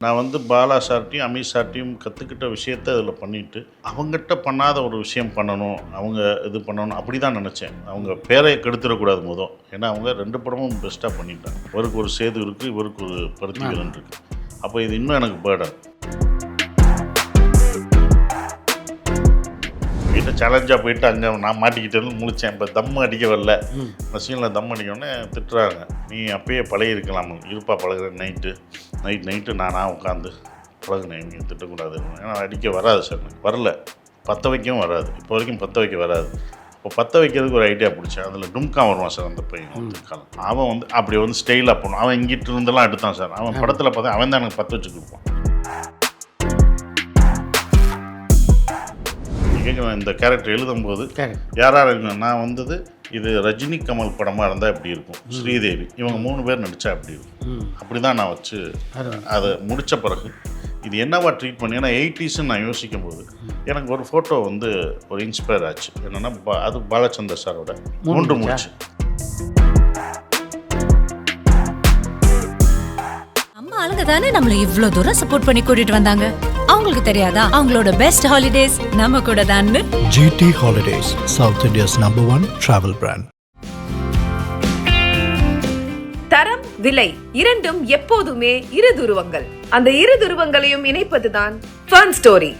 நான் வந்து பாலா சார்ட்டையும் அமீர் சார்ட்டையும் கற்றுக்கிட்ட விஷயத்த அதில் பண்ணிவிட்டு அவங்ககிட்ட பண்ணாத ஒரு விஷயம் பண்ணணும், அவங்க இது பண்ணணும் அப்படி தான் நினச்சேன். அவங்க பேரை கெடுத்துடக்கூடாது மொதல். ஏன்னா அவங்க 2 படமும் பெஸ்ட்டாக பண்ணிட்டாங்க. இவருக்கு ஒரு சேது இருக்குது, இவருக்கு ஒரு பருத்தி வீரன் இருக்குது. அப்போ இது இன்னும் எனக்கு பேர்டன். வீட்டை சேலஞ்சாக போயிட்டு அங்கே நான் மாட்டிக்கிட்டேன்னு முழிச்சேன். இப்போ தம் அடிக்க வரல, அந்த சீனில் தம் அடிக்கணுன்னே திட்டுறாங்க. நீ அப்பயே பழகிருக்கலாம், இருப்பா பழகுற நைட்டு நானாக உட்காந்து பழகுனேன், நீங்கள் திட்டக்கூடாது. ஏன்னா அடிக்க வராது சார், வரல, பற்ற வைக்கவும் வராது, இப்போ வரைக்கும் பற்ற வைக்க வராது. இப்போ பற்ற வைக்கிறதுக்கு ஒரு ஐடியா பிடிச்சேன். அதில் டும்கா வருவான் சார் அந்த பையன் வந்து காலம். அவன் வந்து அப்படி வந்து ஸ்டைலாக போகணும். அவன் இங்கிட்டு இருந்தெல்லாம் எடுத்தான் சார். அவன் படத்தில் பார்த்தா அவன் தான் எனக்கு பற்ற வச்சு கொடுப்பான். இந்த கேரக்டர் எழுதும்போது யாராக நான் வந்தது இது ரஜினி கமல் படமாக இருந்தால் எப்படி இருக்கும், ஸ்ரீதேவி இவங்க 3 பேர் நடித்தா அப்படி இருக்கும். அப்படி தான் நான் வச்சு அதை முடித்த பிறகு இது என்னவா ட்ரீட் பண்ணி, ஏன்னா 80s நான் யோசிக்கும் போது எனக்கு ஒரு ஃபோட்டோ வந்து ஒரு இன்ஸ்பயர் ஆச்சு. என்னென்னா அது பாலச்சந்தர் சாரோட 3 மூச்சு. நம்ம ஆளுங்க தானே நம்மள இவ்வளவு தூரம் சப்போர்ட் பண்ணி கூட்டிட்டு வந்தாங்க. அவங்களுக்கு தெரியாதா அவங்களோட பெஸ்ட் ஹாலிடேஸ் நம்ம கூட தான். GT Holidays, South India's #1 travel brand. தரம், விலை இரண்டும் எப்போதுமே இரு துருவங்கள். அந்த இரு துருவங்களையும் இணைப்பதுதான் ஃபன் ஸ்டோரி.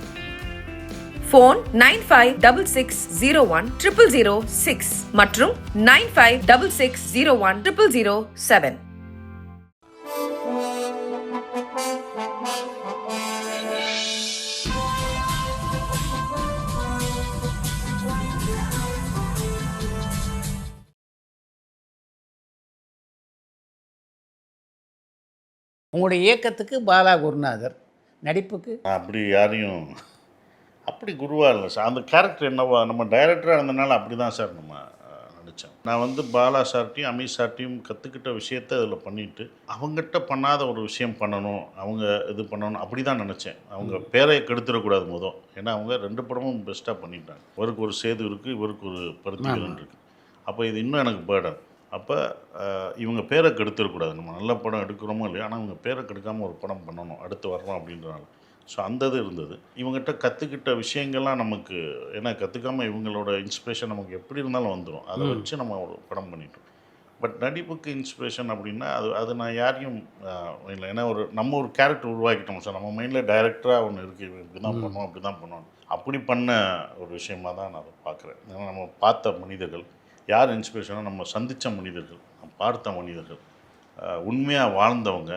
போன் 9566010006 மற்றும் 9566010007. உங்களுடைய இயக்கத்துக்கு பாலா குருநாதர், நடிப்புக்கு அப்படி யாரையும் அப்படி குருவாக இல்லை சார். அந்த கேரக்டர் என்னவா நம்ம டைரக்டராக இருந்தனால அப்படி தான் சார் நம்ம நடித்தோம். நான் வந்து பாலா சார்ட்டையும் அமீர் சார்ட்டையும் கற்றுக்கிட்ட விஷயத்த அதில் பண்ணிவிட்டு அவங்ககிட்ட பண்ணாத ஒரு விஷயம் பண்ணணும், அவங்க இது பண்ணணும் அப்படி தான் நினச்சேன். அவங்க பேரை கெடுத்துடக்கூடாது மொதல். ஏன்னா அவங்க 2 படமும் பெஸ்ட்டாக பண்ணிட்டாங்க. இவருக்கு ஒரு சேது இருக்குது, இவருக்கு ஒரு பருத்தி வீரன் இருக்குது. அப்போ இது இன்னும் எனக்கு பேர்டன். அப்போ இவங்க பேரை கெடுத்துடக்கூடாது. நம்ம நல்ல படம் எடுக்கிறோமோ இல்லையா, ஆனால் இவங்க பேரை கெடுக்காமல் ஒரு படம் பண்ணணும், அடுத்து வரணும் அப்படின்றனால. ஸோ அந்த இது இருந்தது. இவங்ககிட்ட கற்றுக்கிட்ட விஷயங்கள்லாம் நமக்கு, ஏன்னா கற்றுக்காமல் இவங்களோட இன்ஸ்பிரேஷன் நமக்கு எப்படி இருந்தாலும் வந்துடும். அதை வச்சு நம்ம ஒரு படம் பண்ணிட்டோம். பட் நடிப்புக்கு இன்ஸ்பிரேஷன் அப்படின்னா அது நான் யாரையும் இல்லை. ஏன்னா நம்ம ஒரு கேரக்டர் உருவாக்கிட்டோம் சார். நம்ம மைண்டில் டைரக்டராக ஒன்று இருக்குது, இப்படி தான் பண்ணணும், அப்படி தான் பண்ணணும். அப்படி பண்ண ஒரு விஷயமாக தான் நான் அதை பார்க்குறேன். ஏன்னா நம்ம பார்த்த மனிதர்கள் யார் இன்ஸ்பிரேஷனாக, நம்ம சந்தித்த மனிதர்கள், நம்ம பார்த்த மனிதர்கள், உண்மையாக வாழ்ந்தவங்க,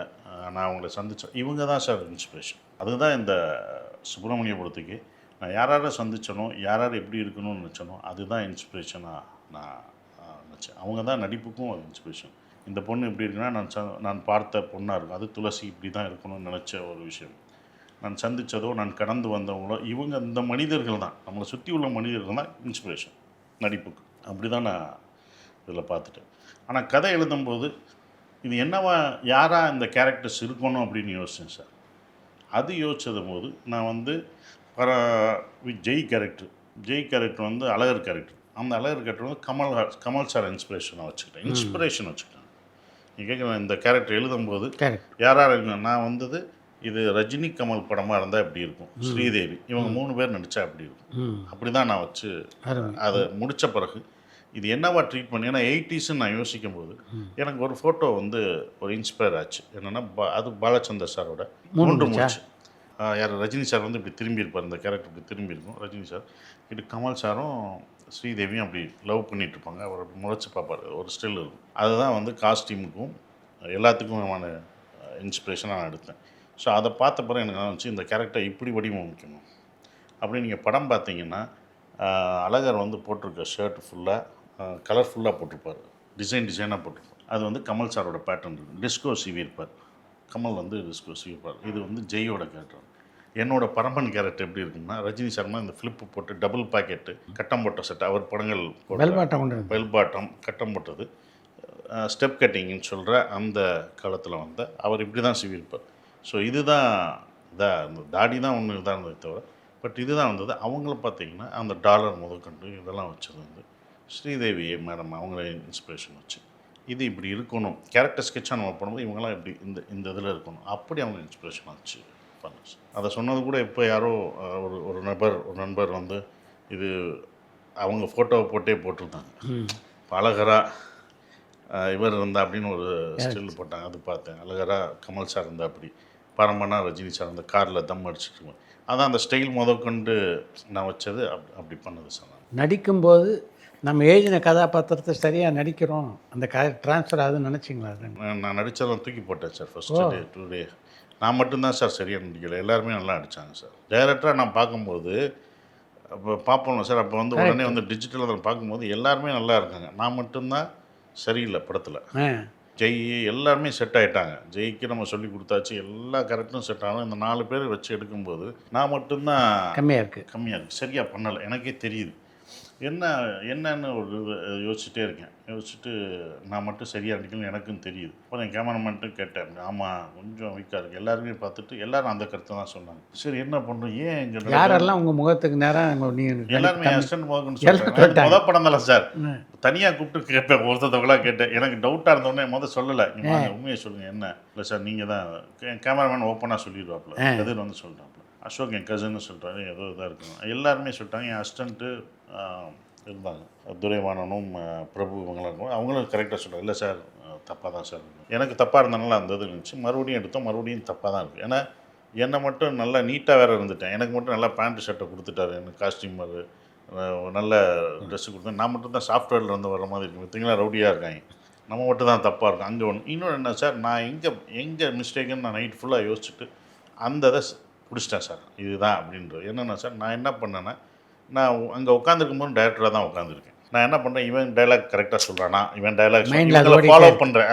நான் அவங்கள சந்தித்தேன், இவங்க தான் சார் இன்ஸ்பிரேஷன். அதுதான் இந்த சுப்பிரமணியபுரத்துக்கு நான் யாரை சந்தித்தனோ, யார் எப்படி இருக்கணும்னு நினச்சனோ அதுதான் இன்ஸ்பிரேஷனாக நான் நினச்சேன். அவங்க தான் நடிப்புக்கும் அது இன்ஸ்பிரேஷன். இந்த பொண்ணு எப்படி இருக்குன்னா நான் பார்த்த பொண்ணாக இருக்கும், அது துளசி இப்படி தான் இருக்கணும்னு நினச்ச ஒரு விஷயம். நான் சந்தித்ததோ, நான் கடந்து வந்தவங்களோ, இவங்க இந்த மனிதர்கள் தான், நம்மளை சுற்றி உள்ள மனிதர்கள் தான் இன்ஸ்பிரேஷன் நடிப்புக்கு. அப்படி தான் நான் இதில் பார்த்துட்டேன். ஆனால் கதை எழுதும்போது இது என்னவா யாராக இந்த கேரக்டர்ஸ் இருக்கணும் அப்படின்னு யோசித்தேன் சார். அது யோசிச்சது போது நான் வந்து ஜெய் கேரக்டர் வந்து அழகர் கேரக்டர். அந்த அழகர் கேரக்டர் வந்து கமல் சார் இன்ஸ்பிரேஷனை வச்சுக்கிட்டேன். நீங்கள் கேட்குற இந்த கேரக்டர் எழுதும்போது யாராக நான் வந்தது இது ரஜினி கமல் படமாக இருந்தால் எப்படி இருக்கும், ஸ்ரீதேவி இவங்க 3 பேர் நடித்தா அப்படி இருக்கும். அப்படி தான் நான் வச்சு அதை முடித்த பிறகு இது என்னவா ட்ரீட் பண்ணி, ஏன்னா 80s நான் யோசிக்கும் போது எனக்கு ஒரு ஃபோட்டோ வந்து ஒரு இன்ஸ்பயர் ஆச்சு. என்னென்னா அது பாலச்சந்தர் சாரோட 3 மூச்சு. யார் ரஜினி சார் வந்து இப்படி திரும்பியிருப்பார், இந்த கேரக்டர் இப்படி திரும்பியிருக்கும். ரஜினி சார் இப்படி கமல் சாரும் ஸ்ரீதேவியும் அப்படி லவ் பண்ணிகிட்ருப்பாங்க. அவர் அப்படி முளைச்சி பார்ப்பார், ஒரு ஸ்டில் இருக்கும். அதுதான் வந்து காஸ்டியூமுக்கும் எல்லாத்துக்குமான இன்ஸ்பிரேஷனாக நான் எடுத்தேன். ஸோ அதை பார்த்த பிறகு எனக்கு நினச்சி இந்த கேரக்டர் இப்படி வடிவமைக்கணும். அப்படி நீங்கள் படம் பார்த்தீங்கன்னா அழகர் வந்து போட்டிருக்க ஷர்ட் ஃபுல்லாக கலர்ஃபுல்லாக போட்டிருப்பார், டிசைனாக போட்டிருப்பார். அது வந்து கமல் சாரோட பேட்டர்ன் இருக்குது. டிஸ்கோ சிவியிருப்பார், கமல் வந்து டிஸ்கோ சிவிப்பார். இது வந்து ஜெயோட கேரக்டர். என்னோடய பரம்பன் கேரக்டர் எப்படி இருக்குன்னா, ரஜினி சர்மா இந்த ஃப்ளிப்பு போட்டு டபுள் பாக்கெட்டு கட்டம் போட்ட செட், அவர் படங்கள் பெல் பாட்டம் கட்டம் போட்டது, ஸ்டெப் கட்டிங்னு சொல்கிற அந்த காலத்தில் வந்து அவர் இப்படி தான் சிவியிருப்பார். ஸோ இதுதான் இந்த தாடி தான் ஒன்று இதாக இருந்ததை தவிர, பட் இதுதான் வந்தது. அவங்கள பார்த்தீங்கன்னா அந்த டாலர் முதற்கொண்டு இதெல்லாம் வச்சது வந்து ஸ்ரீதேவி மேடம் அவங்கள இன்ஸ்பிரேஷன் வச்சு. இது இப்படி இருக்கணும், கேரக்டர் ஸ்கெட்சாக நம்ம பண்ணும்போது இவங்கெல்லாம் இப்படி இந்த இதில் இருக்கணும், அப்படி அவங்க இன்ஸ்பிரேஷன் ஆச்சு பண்ண சார். அதை சொன்னது கூட இப்போ யாரோ ஒரு நண்பர் வந்து இது அவங்க ஃபோட்டோவை போட்டே போட்டிருந்தாங்க. அழகரா இவர் இருந்தா அப்படின்னு ஒரு ஸ்டில் போட்டாங்க, அது பார்த்தேன். அழகரா கமல் சார் இருந்தா அப்படி, பரம்பனா ரஜினி சார் அந்த காரில் தம் அடிச்சுட்டு, அதான் அந்த ஸ்டைல் முதற்கொண்டு நான் வச்சது. அப்படி பண்ணது சார். நடிக்கும்போது நம்ம எழுதின கதாபாத்திரத்தை சரியாக நடிக்கிறோம், அந்த ட்ரான்ஸ்ஃபர் ஆகுதுன்னு நினச்சிங்களா? நான் நடித்ததெல்லாம் தூக்கி போட்டேன் சார். ஃபஸ்ட்டு டே 2 டே நான் மட்டும்தான் சார் சரியாக நடிக்கலை, எல்லாருமே நல்லா நடித்தாங்க சார். டைரக்டராக நான் பார்க்கும்போது அப்போ பார்ப்போம்ல சார், அப்போ வந்து உடனே வந்து டிஜிட்டல் அதில் பார்க்கும்போது எல்லாருமே நல்லா இருக்காங்க, நான் மட்டும்தான் சரியில்லை படத்தில். ஜெய் எல்லாருமே செட் ஆகிட்டாங்க. ஜெய்க்கு நம்ம சொல்லி கொடுத்தாச்சு, எல்லா கேரக்டரும் செட் ஆகும். இந்த 4 பேர் வச்சு எடுக்கும்போது நான் மட்டும்தான் கம்மியாக இருக்குது, சரியாக பண்ணலை. எனக்கே தெரியுது என்னன்னு ஒரு யோசிச்சுட்டே இருக்கேன். யோசிச்சுட்டு நான் மட்டும் சரியாக நடிக்கணும்னு எனக்கும் தெரியுது. அப்புறம் என் கேமராமேன்ட்டும் கேட்டேன், ஆமாம் கொஞ்சம் வீக்காக இருக்குது. எல்லாருமே பார்த்துட்டு எல்லாரும் அந்த கருத்தை தான் சொன்னாங்க. சரி என்ன பண்ணுறோம், ஏன் எங்கள் யாரெல்லாம் உங்கள் முகத்துக்கு நேரம் எல்லாருமே அசிஸ்டன்ட் முகம்னு முதல் படம் தானே சார், தனியாக கூப்பிட்டு கேட்பேன், ஒருத்தவங்களாம் கேட்டேன். எனக்கு டவுட்டாக இருந்தோடனே சொல்லலை, உண்மையை சொல்லுங்கள் என்ன இல்லை சார், நீங்கள் தான் கேமராமேன் ஓப்பனாக சொல்லிடுவாப்புல, எதிர் வந்து சொல்கிறாப்புல. அசோக் என் கசின்னு சொல்கிறாரு, ஏதோ இதாக இருக்கணும். எல்லாருமே சொல்லிட்டாங்க. என் அசிஸ்டண்ட்டு இருந்தாங்க, துரைவாணனும் பிரபு இவங்களாம் இருக்கும். அவங்களும் கரெக்டாக சொல்கிறாங்க, இல்லை சார் தப்பாக தான் சார் இருக்கும். எனக்கு தப்பாக இருந்தனால அந்த இது இருந்துச்சு. மறுபடியும் எடுத்தோம், மறுபடியும் தப்பாக தான் இருக்குது. ஏன்னா என்னை மட்டும் நல்லா நீட்டாக வேறு இருந்துட்டேன். எனக்கு மட்டும் நல்லா பேண்ட்டு ஷர்ட்டை கொடுத்துட்டாரு, எனக்கு காஸ்டியூமர் நல்ல ட்ரெஸ்ஸு கொடுத்தேன். நான் மட்டும் தான் சாஃப்ட்வேரில் இருந்து வர மாதிரி இருக்கும், மற்றவங்களாம் ரவுடியாக இருக்காங்க, நம்ம மட்டும் தான் தப்பாக இருக்கும். அங்கே ஒன்று இன்னொன்று என்ன சார், நான் எங்கே மிஸ்டேக்குன்னு நான் நைட் ஃபுல்லாக யோசிச்சுட்டு அந்த இதை பிடிச்சிட்டேன் சார், இதுதான் அப்படின்றது. என்னென்னா சார், நான் என்ன பண்ணேன்னா, நான் அங்கே உட்காந்துருக்கும்போது டைரக்டராக தான் உட்காந்துருக்கேன். நான் என்ன பண்ணுறேன், இவன் டைலாக் கரெக்டாக சொல்கிறானா, இவன் டைலாக் ஃபாலோ பண்ணுறேன்.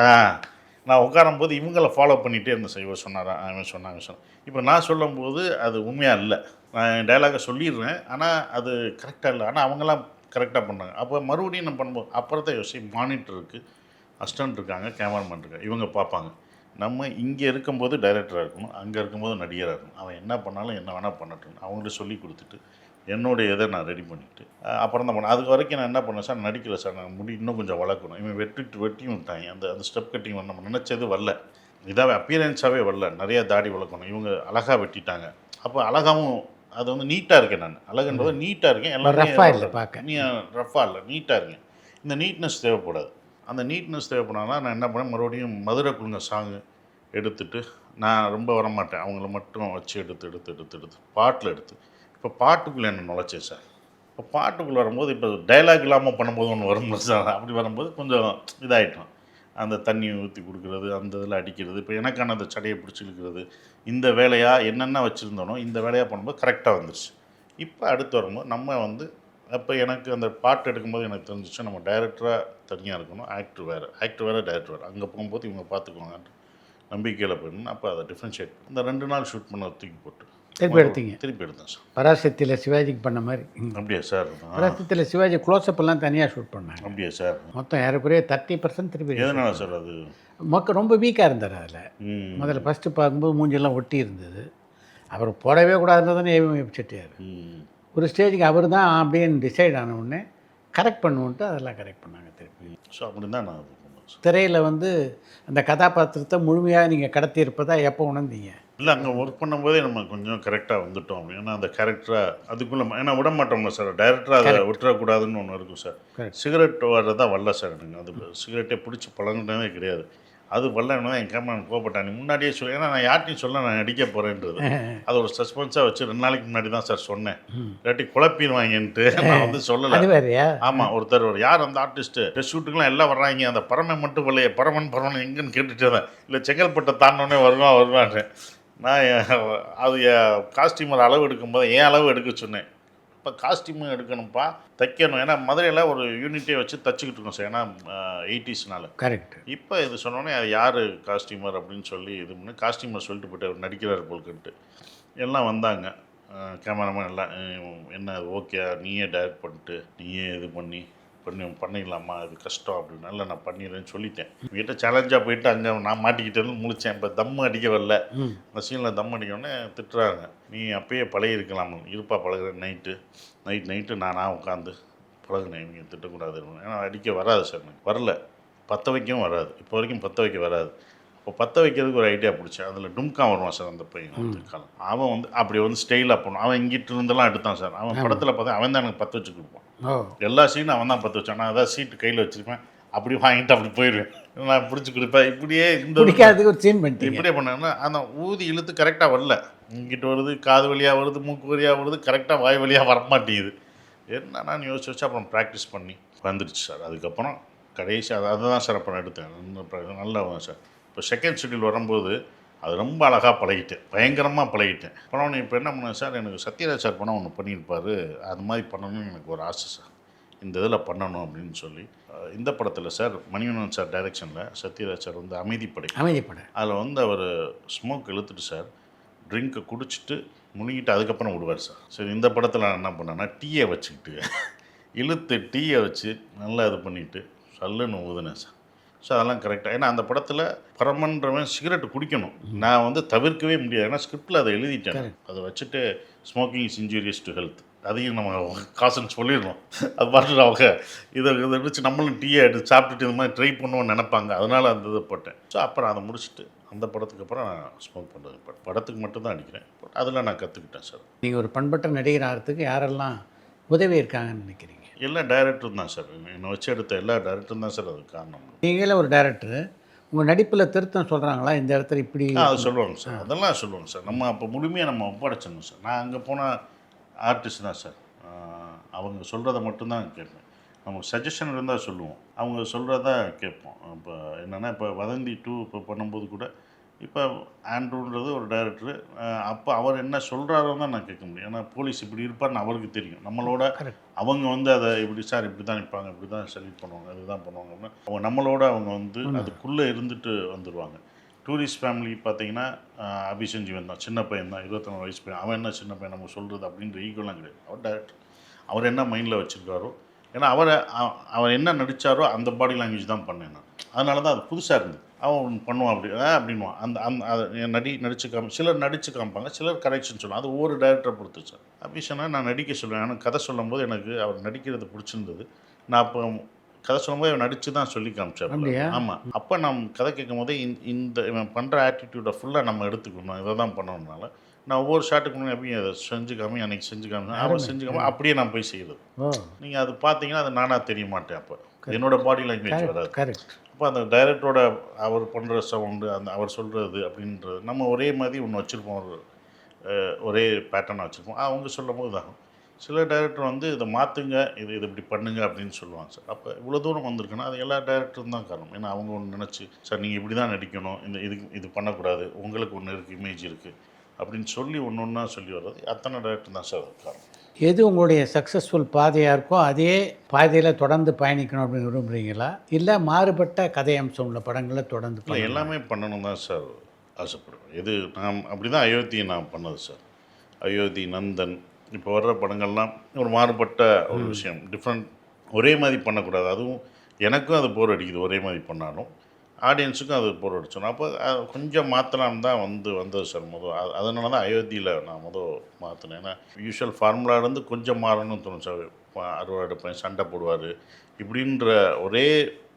நான் உட்காரும்போது இவங்களை ஃபாலோ பண்ணிகிட்டே இருந்தேன் சார். இவன் சொன்னாரா, இவன் சொன்னாங்க. இப்போ நான் சொல்லும்போது அது உண்மையாக இல்லை, நான் என் டைலாகை சொல்லிடுறேன், ஆனால் அது கரெக்டாக இல்லை. ஆனால் அவங்களாம் கரெக்டாக பண்ணாங்க. அப்போ மறுபடியும் நான் பண்ணும்போது அப்புறம் தான் யோசி, மானிட்டர் இருக்குது, அசிஸ்டன்ட் இருக்காங்க, கேமராமேன் இருக்காங்க, இவங்க பார்ப்பாங்க. நம்ம இங்கே இருக்கும்போது டைரக்டராக இருக்கணும், அங்கே இருக்கும்போது நடிகராக இருக்கணும். அவன் என்ன பண்ணாலும் என்ன வேணால் பண்ணட்டும், அவங்கள்ட்ட சொல்லி கொடுத்துட்டு என்னுடைய இதை நான் ரெடி பண்ணிவிட்டு அப்புறம் தான் பண்ணேன். அதுக்கு வரைக்கும் நான் என்ன பண்ணேன் சார், நடிக்கல சார், நான் முடி இன்னும் கொஞ்சம் வளர்க்கணும். இவன் வெட்டியும் விட்டாங்க, அந்த ஸ்டெப் கட்டிங் நம்ம நினச்சது வரல, இதாகவே அப்பியரன்ஸாகவே வரல. நிறையா தாடி வளர்க்கணும், இவங்க அழகாக வெட்டிட்டாங்க. அப்போ அழகாகவும் அது வந்து நீட்டாக இருக்கேன், நான் அழகுன்றது நீட்டாக இருக்கேன், எல்லாரும் ரஃபாக இல்லை, நீட்டாக இருக்கேன். இந்த நீட்னஸ் தேவைப்படாது. அந்த நீட்னஸ் தேவைப்படாதுனா நான் என்ன பண்ணேன், மறுபடியும் மதுரை குழுங்க சாங்கு எடுத்துகிட்டு, நான் ரொம்ப வரமாட்டேன், அவங்கள மட்டும் வச்சு எடுத்து பாட்டில் எடுத்து இப்போ பாட்டுக்குள்ளே என்ன நுழைச்சேன் சார். இப்போ பாட்டுக்குள்ளே வரும்போது இப்போ டைலாக் இல்லாமல் பண்ணும்போது ஒன்று வரும்ல சார், அப்படி வரும்போது கொஞ்சம் இதாகிட்டோம். அந்த தண்ணியை ஊற்றி கொடுக்குறது, அந்த இதில் அடிக்கிறது, இப்போ எனக்கான அந்த சடையை பிடிச்சி இழுக்கிறது, இந்த வேலையாக என்னென்ன வச்சுருந்தோனோ இந்த வேலையாக பண்ணும்போது கரெக்டாக வந்துருச்சு. இப்போ அடுத்து வரும்போது நம்ம வந்து அப்போ எனக்கு அந்த பாட்டு எடுக்கும்போது எனக்கு தெரிஞ்சிச்சு, நம்ம டைரக்டராக தனியாக இருக்கணும், ஆக்டர் வேறு டைரக்டர் வேறு. அங்கே போகும்போது இவங்க பார்த்துக்குவாங்க நம்பிக்கையில் போயிடணும். அப்போ அதை டிஃப்ரென்ஷியேட் இந்த 2 நாள் ஷூட் பண்ண தூக்கி போட்டு திருப்பி எடுத்தேன் சார். பராசக்தியில் சிவாஜிக்கு பண்ண மாதிரி. அப்படியா சார்? பராசக்தியில் சிவாஜி க்ளோஸ்அப் எல்லாம் தனியாக ஷூட் பண்ணாங்க. அப்படியா சார்? மொத்தம் ஏறக்குறைய 30% திருப்பி. எதனால சார்? அது ரொம்ப வீக்காக இருந்தார் அதில். முதல்ல ஃபஸ்ட்டு பார்க்கும்போது மூஞ்செல்லாம் ஒட்டி இருந்தது. அவர் போடவே கூடாதுன்னு ஏவி செட்டியார். ஒரு ஸ்டேஜுக்கு அவர் தான் அப்படின்னு டிசைட் ஆன உடனே கரெக்ட் பண்ணுவோன்ட்டு அதெல்லாம் கரெக்ட் பண்ணாங்க திருப்பி. ஸோ அப்படி தான் நான் திரையில் வந்து அந்த கதாபாத்திரத்தை முழுமையாக நீங்கள் கடத்தி இருப்பதா எப்போ உணர்ந்தீங்க? இல்லை, அங்கே ஒர்க் பண்ணும்போதே நம்ம கொஞ்சம் கரெக்டாக வந்துட்டோம் அப்படின்னா அந்த கேரக்டராக அதுக்குள்ளே ஏன்னா விட மாட்டோம்ல சார், டைரக்டராக அதை விட்டுறக்கூடாதுன்னு ஒன்று இருக்கும் சார். சிகரெட் வர்றதான் வரல சார் எனக்கு. அது சிகரெட்டே பிடிச்சி பழங்கினதே கிடையாது. அது வரலன்னு என் கேமரா கோவப்பட்டான், நீ முன்னாடியே சொல்லி, ஏன்னா நான் யார்ட்டையும் சொல்ல நான் நடிக்க போகிறேன்றது. அது ஒரு சஸ்பென்ஸாக வச்சு 2 நாளைக்கு முன்னாடி தான் சார் சொன்னேன், இல்லாட்டி குழப்பிடுவாங்கன்ட்டு நான் வந்து சொல்லலை. ஆமாம், ஒருத்தர் யார் அந்த ஆர்டிஸ்ட்டு ட்ரெஸ் ஷூட்டுக்கெலாம் எல்லாம் வர்றாங்க, அந்த பரமன் மட்டும் வரலையே, பரமன் எங்கன்னு கேட்டுட்டு இருந்தேன். இல்லை செங்கல்பட்டை தாண்டோடனே வருவான்னு நான் அது காஸ்டியூமர் அளவு எடுக்கும்போது என் அளவு எடுக்க சொன்னேன். இப்போ காஸ்டியூமும் எடுக்கணும்ப்பா, தைக்கணும். ஏன்னா மதுரையில் ஒரு யூனிட்டே வச்சு தச்சுக்கிட்டு இருக்கோம் சார், ஏன்னா 80s கரெக்ட். இப்போ இது சொன்னோடனே அது யார் காஸ்டியூமர் அப்படின்னு சொல்லி இது பண்ணி காஸ்டியூமர் சொல்லிட்டு போய்ட்டு அவர் நடிக்கிறார் போல்கிட்டு எல்லாம் வந்தாங்க. கேமராமேன் எல்லாம் என்ன ஓகே, நீயே டைரக்ட் பண்ணிட்டு நீயே இது பண்ணிடலாமா, அது கஷ்டம் அப்படின்னால நான் பண்ணிடுறேன்னு சொல்லிட்டேன். வீட்டை சேலஞ்சாக போயிட்டு அங்கே நான் மாட்டிக்கிட்டேன்னு முழிச்சேன். இப்போ தம் அடிக்க வரல, அந்த சீனில் தம் அடிக்கோடனே திட்டுறாங்க, நீ அப்பயே பழகிருக்கலாம், இருப்பா பழகிறேன். நைட்டு நானாக உட்காந்து பழகினேன், இவங்க திட்டக்கூடாது, ஏன்னா அடிக்க வராது சார், எனக்கு வரல. பற்ற வைக்கவும் வராது, இப்போ வரைக்கும் பற்ற வைக்க வராது. இப்போ பற்ற வைக்கிறதுக்கு ஒரு ஐடியா பிடிச்சேன். அதில் டும்கா வருவான் சார் அந்த பையன் வந்து காலம். அவன் வந்து அப்படி வந்து ஸ்டைலாக பண்ணுவான். அவன் இங்கிட்டு இருந்தெல்லாம் எடுத்தான் சார். அவன் படத்தில் பார்த்தா அவன் தான் எனக்கு பற்ற வச்சு கொடுப்பான். ஓ எல்லா சீனும் அவன் தான் பற்ற வச்சான். நான் அதான் சீட்டு கையில் வச்சுருப்பேன், அப்படி வாங்கிட்டு அப்படி போயிடுவேன். நான் பிடிச்சி கொடுப்பேன். இப்படியே இந்த பிடிக்காததுக்கு ஒரு சீன் பண்ணிட்டீங்க. இப்படியே பண்ணாங்கன்னா அந்த ஊதி இழுத்து கரெக்டாக வரல. இங்கிட்டு வருது, காது வழியாக வருது, மூக்கு வழியாக வருது, கரெக்டாக வாய் வழியாக வரமாட்டேங்குது. என்ன நான் யோசிச்சு வச்சு அப்புறம் ப்ராக்டிஸ் பண்ணி வந்துடுச்சு சார். அதுக்கப்புறம் கடைசி அதுதான் சார் அப்புறம் எடுத்தேன். நல்லா சார். இப்போ செகண்ட் ஷெட்யூல் வரும்போது அது ரொம்ப அழகாக பழகிட்டேன், பயங்கரமாக பழகிட்டேன். படம் இப்போ என்ன பண்ணேன் சார், எனக்கு சத்யராஜ் சார் படம் ஒன்று பண்ணியிருப்பார், அது மாதிரி பண்ணணும்னு எனக்கு ஒரு ஆசை சார், இந்த இதில் பண்ணணும் அப்படின்னு சொல்லி. இந்த படத்தில் சார் மணிவண்ணன் சார் டைரக்ஷனில் சத்யராஜ் சார் வந்து அமைதிப்படை அதில் வந்து அவர் ஸ்மோக் இழுத்துட்டு சார் ட்ரிங்க்கை குடிச்சிட்டு முழுங்கிட்டு அதுக்கப்புறம் விடுவார் சார். சரி, இந்த படத்தில் நான் என்ன பண்ணேன்னா டீயை வச்சுக்கிட்டு இழுத்து டீயை வச்சு நல்லா இது பண்ணிவிட்டு சல்லுன்னு ஊதுனேன் சார். ஸோ அதெல்லாம் கரெக்டாக, ஏன்னா அந்த படத்தில் பரமன்றவன் சிகரெட்டு குடிக்கணும், நான் வந்து தவிர்க்கவே முடியாது, ஏன்னா ஸ்கிரிப்டில் அதை எழுதிட்டேன். அதை வச்சுட்டு smoking is injurious to health, அதையும் நம்ம காசுன்னு சொல்லிடணும். அது பார்த்துட்டு அவங்க இதை வச்சு நம்மளும் டீயை எடுத்து சாப்பிட்டுட்டு இந்த மாதிரி ட்ரை பண்ணுவோன்னு நினைப்பாங்க, அதனால் அந்த இதை போட்டேன். ஸோ அப்புறம் அதை முடிச்சுட்டு அந்த படத்துக்கு அப்புறம் நான் ஸ்மோக் பண்ணுறது படத்துக்கு மட்டும்தான் அடிக்கிறேன். அதில் நான் கற்றுக்கிட்டேன் சார். நீங்கள் ஒரு பண்பட்ட நடிகர் ஆகிறதுக்கு யாரெல்லாம் உதவி இருக்காங்கன்னு நினைக்கிறீங்க? எல்லா டைரக்டரும் தான் சார், என்னை வச்சு எடுத்த எல்லா டைரக்டரும் தான் சார் அதுக்கு காரணம். நீங்களே ஒரு டைரக்டர், உங்கள் நடிப்பில் திருத்தம் சொல்கிறாங்களா, இந்த இடத்துல இப்படி அது சொல்லுவாங்க சார், அதெல்லாம் சொல்லுவாங்க சார். நம்ம அப்போ முழுமையாக நம்ம ஒப்படைச்சிடணும் சார். நான் அங்கே போனால் ஆர்டிஸ்ட் தான் சார், அவங்க சொல்கிறத மட்டும்தான் கேட்பேன். நமக்கு சஜஷன் இருந்தால் சொல்லுவோம், அவங்க சொல்கிறத கேட்போம். இப்போ என்னென்னா இப்போ வதந்தி 2 இப்போ பண்ணும்போது கூட இப்போ ஆண்ட்ரூன்றது ஒரு டைரக்டரு, அப்போ அவர் என்ன சொல்கிறாரோ தான் நான் கேட்க முடியும். ஏன்னா போலீஸ் இப்படி இருப்பார்னு அவருக்கு தெரியும். நம்மளோட அவங்க வந்து அதை இப்படி சார் இப்படி தான் நிற்பாங்க, இப்படி தான் செலக்ட் பண்ணுவாங்க, இதுதான் பண்ணுவாங்க அப்படின்னா அவங்க நம்மளோட அவங்க வந்து அதுக்குள்ளே இருந்துட்டு வந்துடுவாங்க. டூரிஸ்ட் ஃபேமிலி பார்த்தீங்கன்னா அபிசஞ்சீவன் தான், சின்ன பையன் தான், 24 வயசு பையன். அவன் என்ன சின்ன பையன் நம்ம சொல்கிறது அப்படின்ற ஈக்குவலாம் கிடையாது. அவர் டைரக்டர், அவர் என்ன மைண்டில் வச்சுருக்காரோ, ஏன்னா அவர் என்ன நடித்தாரோ அந்த பாடி லாங்குவேஜ் தான் பண்ணேன் நான். அதனால தான் அது புதுசாக இருந்தது. அவன் பண்ணுவான் அப்படி அப்படின்வான். அந்த நடிச்சு சிலர் நடித்து காமிப்பாங்க, சிலர் கரெக்ஷன் சொல்லுவாங்க. அது ஒவ்வொரு டைரக்டரை பொறுத்து சார். அப்படி சொன்னால் நான் நடிக்க சொல்லுவேன். ஆனால் கதை சொல்லும்போது எனக்கு அவர் நடிக்கிறது பிடிச்சிருந்தது. நான் அப்போ கதை சொல்லும்போது அவன் நடித்து தான் சொல்லி காமிச்சார். ஆமாம், அப்போ நம்ம கதை கேட்கும் போதே இந்த இவன் பண்ணுற ஆட்டிடியூடை ஃபுல்லாக நம்ம எடுத்துக்கணும், இதை தான் பண்ணணும்னால நான் ஒவ்வொரு ஷாட்டுக்கு முன்னாடி எப்படி அதை செஞ்சு காமி, அன்றைக்கி செஞ்சு காமி, அவர் செஞ்சு காமி, அப்படியே நான் போய் செய்கிறது. நீங்கள் அது பார்த்தீங்கன்னா அது நானாக தெரிய மாட்டேன். அப்போ என்னோடய பாடி லாங்குவேஜ் வராது. அப்போ அந்த டைரக்டரோட அவர் பண்ணுற சவுண்டு, அந்த அவர் சொல்கிறது அப்படின்றது நம்ம ஒரே மாதிரி ஒன்று வச்சுருப்போம், ஒரே பேட்டர்னாக வச்சுருப்போம். அவங்க சொல்லும் போது தான் சில டைரக்டர் வந்து இதை மாற்றுங்க, இது இப்படி பண்ணுங்க அப்படின்னு சொல்லுவாங்க சார். அப்போ இவ்வளோ தூரம் வந்திருக்குன்னா அது எல்லா டைரக்டரும் தான் காரணம். ஏன்னா அவங்க ஒன்று நினச்சி சார் நீங்கள் இப்படி தான் நடிக்கணும், இது பண்ணக்கூடாது, உங்களுக்கு ஒன்று இருக்குது, இமேஜ் இருக்குது அப்படின்னு சொல்லி ஒன்று ஒன்றா சொல்லி வர்றது அத்தனை டைரக்டர் தான் சார் அது காரணம். எது உங்களுடைய சக்ஸஸ்ஃபுல் பாதையாக இருக்கோ அதே பாதையில் தொடர்ந்து பயணிக்கணும் அப்படின்னு விரும்புகிறீங்களா, இல்லை மாறுபட்ட கதை அம்சம் உள்ள படங்களை தொடர்ந்து? இல்லை, எல்லாமே பண்ணணும் தான் சார் ஆசைப்படுவேன். இது நான் அப்படி தான் அயோத்தியை நான் பண்ணது சார். அயோத்தி, நந்தன், இப்போ வர்ற படங்கள்லாம் ஒரு மாறுபட்ட ஒரு விஷயம், டிஃப்ரெண்ட், ஒரே மாதிரி பண்ணக்கூடாது. அதுவும் எனக்கும் அது போர் அடிக்குது, ஒரே மாதிரி பண்ணாலும் ஆடியன்ஸுக்கும் அது போர் அடிச்சோம். அப்போ கொஞ்சம் மாற்றலான்னு தான் வந்தது சார் முதல். அதனால தான் அயோத்தியில் நான் மாற்றினேன். ஏன்னா யூஷுவல் ஃபார்முலாலேருந்து கொஞ்சம் மாறணும்னு தோணும் சார். அறுவடை எடுப்பேன், சண்டை போடுவார், இப்படின்ற ஒரே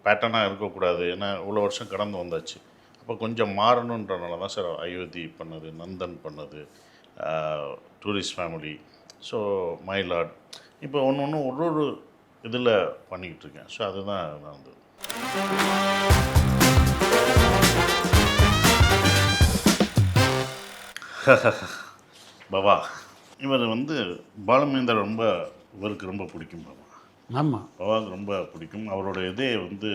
பேட்டர்னாக இருக்கக்கூடாது. ஏன்னா இவ்வளோ வருஷம் கடந்து வந்தாச்சு. அப்போ கொஞ்சம் மாறணுன்றனால தான் சார் அயோத்தி பண்ணது, நந்தன் பண்ணது, டூரிஸ்ட் ஃபேமிலி, ஸோ மைலாட், இப்போ ஒன்று ஒரு இதில் பண்ணிக்கிட்டு இருக்கேன். ஸோ அதுதான் நான் வந்து பாபா இவர் வந்து பாலுமகேந்திரா இவருக்கு ரொம்ப பிடிக்கும். பாபா ஆமாம், பாபாவுக்கு ரொம்ப பிடிக்கும். அவரோட இதே வந்து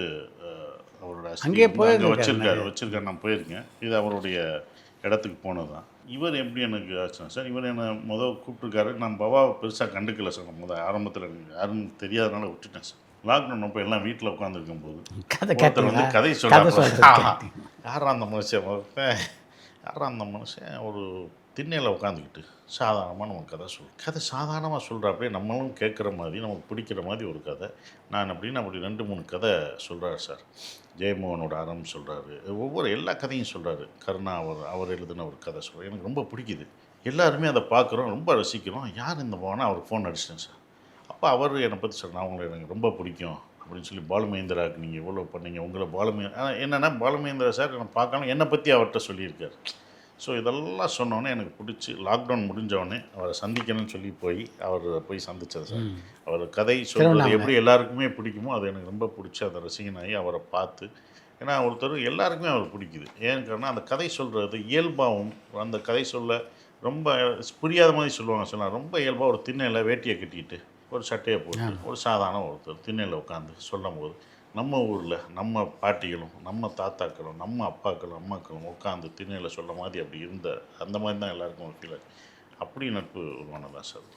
அவரோட அங்கே வச்சுருக்காரு. நான் போயிருக்கேன், இது அவருடைய இடத்துக்கு போனது தான். இவர் எப்படி எனக்கு ஆச்சுன்னா சார், இவர் என்னை கூப்பிட்டுருக்காரு. நான் பாபாவை பெருசாக கண்டுக்கல சார். நான் ஆரம்பத்தில் எனக்கு யாரும் தெரியாதனால விட்டுட்டேன் சார். லாக்டவுன் அப்போ எல்லாம் வீட்டில் உட்காந்துருக்கும் போது ஒருத்தர் வந்து கதை சொல்கிறார். யாரா அந்த மனுஷன் ஒரு திண்ணையில் உட்காந்துக்கிட்டு சாதாரணமாக நம்ம கதை சாதாரணமாக சொல்கிறாப்பே நம்மளும் கேட்குற மாதிரி நமக்கு பிடிக்கிற மாதிரி ஒரு கதை. நான் அப்படி 2-3 கதை சொல்கிறார் சார். ஜெயமோகனோட அறம் சொல்கிறாரு, ஒவ்வொரு எல்லா கதையும் சொல்கிறாரு. கருணா அவர் எழுதின ஒரு கதை சொல்கிறார், எனக்கு ரொம்ப பிடிக்குது. எல்லாருமே அதை பார்க்குறோம், ரொம்ப ரசிக்கிறோம். யார் இந்த போனால் அவருக்கு ஃபோன் அடிச்சிட்டேன் சார். அப்போ அவர் என்னை பற்றி சொல்கிறார், அவங்களை எனக்கு ரொம்ப பிடிக்கும் அப்படின்னு சொல்லி பாலுமகேந்திராவுக்கு நீங்கள் எவ்வளோ பண்ணீங்க, உங்களை என்னென்னா பாலுமகேந்திரா சார் நான் பார்க்கணும் என்னை பற்றி அவர்கிட்ட சொல்லியிருக்காரு. ஸோ இதெல்லாம் சொன்னோன்னே எனக்கு பிடிச்சி லாக்டவுன் முடிஞ்சவொடனே அவரை சந்திக்கணும்னு சொல்லி அவர் போய் சந்தித்தேன் சார். அவர் கதை சொல்கிறது எப்படி எல்லாருக்குமே பிடிக்குமோ அது எனக்கு ரொம்ப பிடிச்சி அந்த ரசிகனாகி அவரை பார்த்து, ஏன்னா ஒருத்தர் எல்லாருக்குமே அவர் பிடிக்குது. ஏன்னு காரணம் அந்த கதை சொல்கிறது இயல்பாகவும், அந்த கதை சொல்ல ரொம்ப புரியாத மாதிரி சொல்லுவாங்க. ரொம்ப இயல்பாக ஒரு திண்ணையில் வேட்டியை கட்டிக்கிட்டு ஒரு சட்டையை போட்டு ஒரு சாதாரண ஒருத்தர் திண்ணையில் உட்காந்து சொல்லும் போது நம்ம ஊரில் நம்ம பாட்டிகளும் நம்ம தாத்தாக்களும் நம்ம அப்பாக்களும் அம்மாக்களும் உட்காந்து திண்ணையில் சொல்ல மாதிரி அப்படி இருந்த அந்த மாதிரி தான் எல்லாருக்கும் ஒரு ஃபீல். அப்படி நட்பு உருவானதா சார்.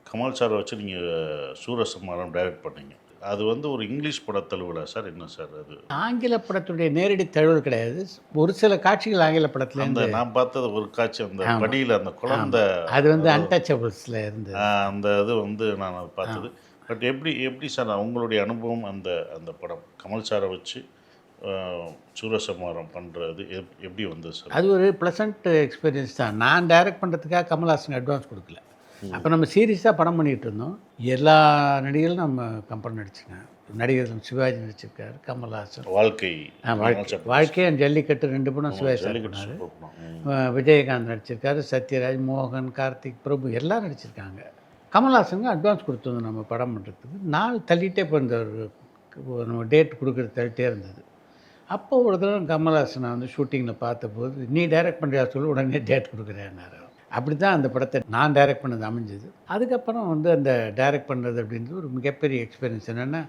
கமல் சாரை வச்சு நீங்கள் சூரசம்ஹாரம் டைரக்ட் பண்ணீங்க. அது ஒரு இங்கிலீஷ் பட தழுவலா சார், என்ன சார் அது? ஆங்கில படத்துடைய நேரடி தழுவல் கிடையாது. ஒரு சில காட்சிகள் ஆங்கில படத்தில் அந்த நான் பார்த்தது ஒரு காட்சி, அந்த படியில் அந்த குழந்தை, அது அன்டச்சபிள்ஸில் இருந்து அந்த இது நான் அதை பார்த்தது. பட் எப்படி சார் உங்களுடைய அனுபவம் அந்த அந்த படம் கமல் சாரை வச்சு சூரசம்ஹாரம் பண்ணுறது எப்படி வந்தது சார்? அது ஒரு ப்ளசண்ட் எக்ஸ்பீரியன்ஸ் தான். நான் டைரக்ட் பண்ணுறதுக்காக கமல்ஹாசன் அட்வான்ஸ் கொடுக்கல. அப்போ நம்ம சீரியஸாக படம் பண்ணிகிட்டு இருந்தோம். எல்லா நடிகர்களும் நம்ம கம்பெனி நடிச்சுங்க. நடிகர்கள் சிவாஜி நடிச்சிருக்காரு, கமல்ஹாசன் வாழ்க்கை ஜல்லிக்கட்டு 2 படம் சிவாஜி பண்ணார். விஜயகாந்த் நடிச்சிருக்காரு, சத்யராஜ், மோகன், கார்த்திக், பிரபு எல்லாம் நடிச்சிருக்காங்க. கமல்ஹாசனுக்கு அட்வான்ஸ் கொடுத்துருந்தோம் நம்ம படம் பண்ணுறதுக்கு. நாள் தள்ளிகிட்டே இப்போ இந்த நம்ம டேட் கொடுக்குறது தள்ளிட்டே இருந்தது. அப்போ ஒரு தடவை கமல்ஹாசனை ஷூட்டிங்கில் பார்த்தபோது நீ டைரக்ட் பண்ணுறியா சொல்லி உடனே டேட் கொடுக்குறேன்னாரு. அப்படி தான் அந்த படத்தை நான் டைரக்ட் பண்ணது அமைஞ்சது. அதுக்கப்புறம் அந்த டைரக்ட் பண்ணுறது அப்படின்றது ஒரு மிகப்பெரிய எக்ஸ்பீரியன்ஸ். என்னென்னா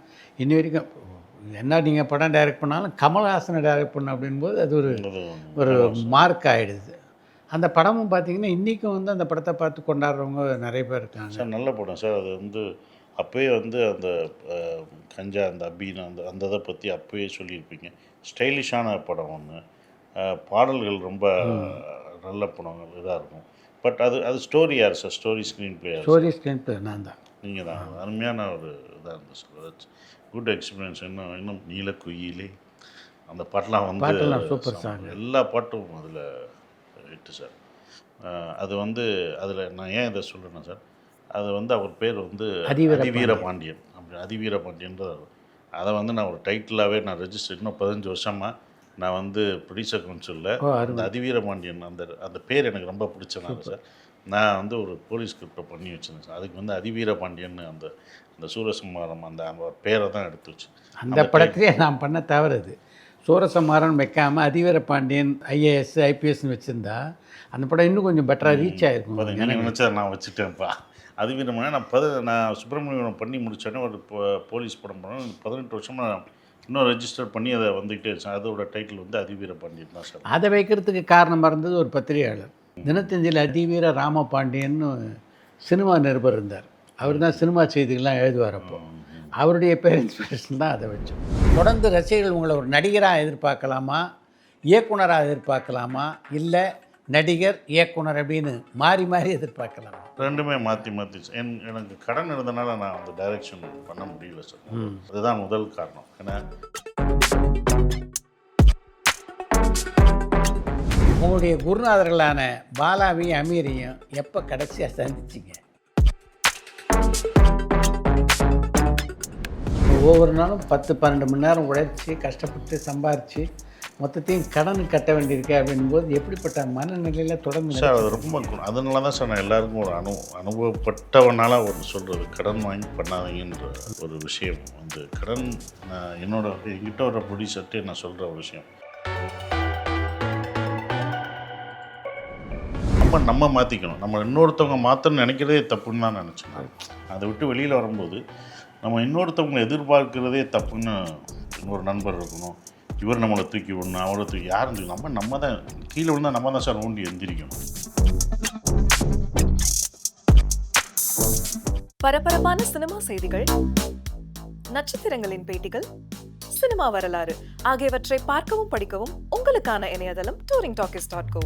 இன்னி வரைக்கும் என்ன நீங்கள் படம் டைரக்ட் பண்ணாலும் கமல்ஹாசனை டைரக்ட் பண்ண அப்படின்போது அது ஒரு மார்க் ஆகிடுது. அந்த படமும் பார்த்திங்கன்னா இன்றைக்கும் அந்த படத்தை பார்த்து கொண்டாடுறவங்க நிறைய பேர் இருக்காங்க சார். நல்ல படம் சார். அது அப்போயே அந்த கஞ்சா அந்த அபீன் அந்த இதை பற்றி அப்போயே சொல்லியிருப்பீங்க. ஸ்டைலிஷான படம் ஒன்று, பாடல்கள் ரொம்ப நல்ல படங்கள் இதாக இருக்கும். பட் அது ஸ்டோரி யார் சார்? ஸ்க்ரீன் பிளே நான் தான். நீங்கள் தான். அருமையான ஒரு இதாக இருந்தது சார். Good experience. இன்னும் நீலக்குயிலே அந்த பாட்டெலாம் சூப்பர் சாங். எல்லா பாட்டும் அதில் இட்டு சார். அது அதில் நான் ஏன் இதை சொல்கிறேன்னா சார், அது அவர் பேர் அதிவீர பாண்டியன். அப்படி அதிவீர பாண்டியன்றது அதை நான் ஒரு டைட்டிலாகவே நான் ரெஜிஸ்டர் இன்னும் 15 வருஷமாக நான் ப்ரொடியூசர் கவுன்சிலில் அந்த அதிவீர பாண்டியன் அந்த பேர் எனக்கு ரொம்ப பிடிச்சனால சார் நான் ஒரு போலீஸ் ஸ்கிரிப்டை பண்ணி வச்சுருந்தேன் சார். அதுக்கு அதிவீர பாண்டியன் அந்த சூரசம்ஹாரம் அந்த பேரை தான் எடுத்து வச்சு அந்த படத்துலேயே நான் பண்ண தவறுது. சூரசம்ஹாரம் வைக்காமல் அதிவீர பாண்டியன் IAS IPSன்னு வச்சுருந்தா அந்த படம் இன்னும் கொஞ்சம் பெட்டராக ரீச் ஆகிருக்கும். நீங்கள் நினச்சா நான் வச்சுட்டேன்ப்பா. அதிவீரமான நான் சுப்பிரமணியம் பண்ணி முடித்தோடனே ஒரு போலீஸ் படம் பண்ணேன். 18 வருஷமாக இன்னும் ரெஜிஸ்டர் பண்ணி அதை வந்துகிட்டே இருந்துச்சு. அதோட டைட்டில் அதிவீர பாண்டியன் தான் சார். அதை வைக்கிறதுக்கு காரணமாக இருந்தது ஒரு பத்திரிகையாளர். தினத்தஞ்சில் அதிவீர ராமபாண்டியன்னு சினிமா நிருபர் இருந்தார். அவர் தான் சினிமா செய்திகள்லாம் எழுதுவார். அப்போ அவருடைய பேர் இன்ஸ்பிரேஷன் தான் அதை வச்சோம். தொடர்ந்து ரசிகர்கள் உங்களை ஒரு நடிகராக எதிர்பார்க்கலாமா, இயக்குனராக எதிர்பார்க்கலாமா, இல்லை நடிகர் இயக்குனர் அப்படின்னு மாறி மாறி எதிர்பார்க்கலாம்? ரெண்டுமே மாற்றி எனக்கு கடன் இருந்தனால நான் டைரக்ஷன் பண்ண முடியல சார். அதுதான் முதல் காரணம். ஏன்னா உங்களுடைய குருநாதர்களான பாலாவையும் அமீரையும் எப்போ கடைசியாக சந்திச்சிங்க? ஒவ்வொரு நாளும் 10-12 மணி நேரம் உழைச்சி கஷ்டப்பட்டு சம்பாரித்து மொத்தத்தையும் கடன் கட்ட வேண்டியிருக்கு அப்படின்போது எப்படிப்பட்ட மனநிலையில் தொடர்ந்து சார் அது ரொம்ப அதனால தான் சார் நான் எல்லாருக்கும் ஒரு அனுபவப்பட்டவனால சொல்கிறது கடன் வாங்கி பண்ணாதீங்கன்ற ஒரு விஷயம். கடன் என்கிட்ட வர ப்ரொடியூசர்ட்டே நான் சொல்கிற ஒரு விஷயம். நம்ம மாற்றிக்கணும். நம்ம இன்னொருத்தவங்க மாற்றணும்னு நினைக்கிறதே தப்புன்னு தான் நினச்சேன். அதை விட்டு வெளியில் வரும்போது நம்ம இன்னொருத்தவங்க எதிர்பார்க்கிறதே தப்புன்னு இன்னொரு நண்பர் இருக்கணும், இவர் நம்மளை தூக்கி விடணும், அவரை தூக்கி யாரும் தூக்கி நம்ம தான் கீழே விழுந்தால் நம்ம தான் சார் ஊண்டி எந்திரிக்கணும். பரபரப்பான சினிமா செய்திகள், நட்சத்திரங்களின் பேட்டிகள், சினிமா வரலாறு ஆகியவற்றை பார்க்கவும் படிக்கவும் உங்களுக்கான இணையதளம் touringtalkies.co.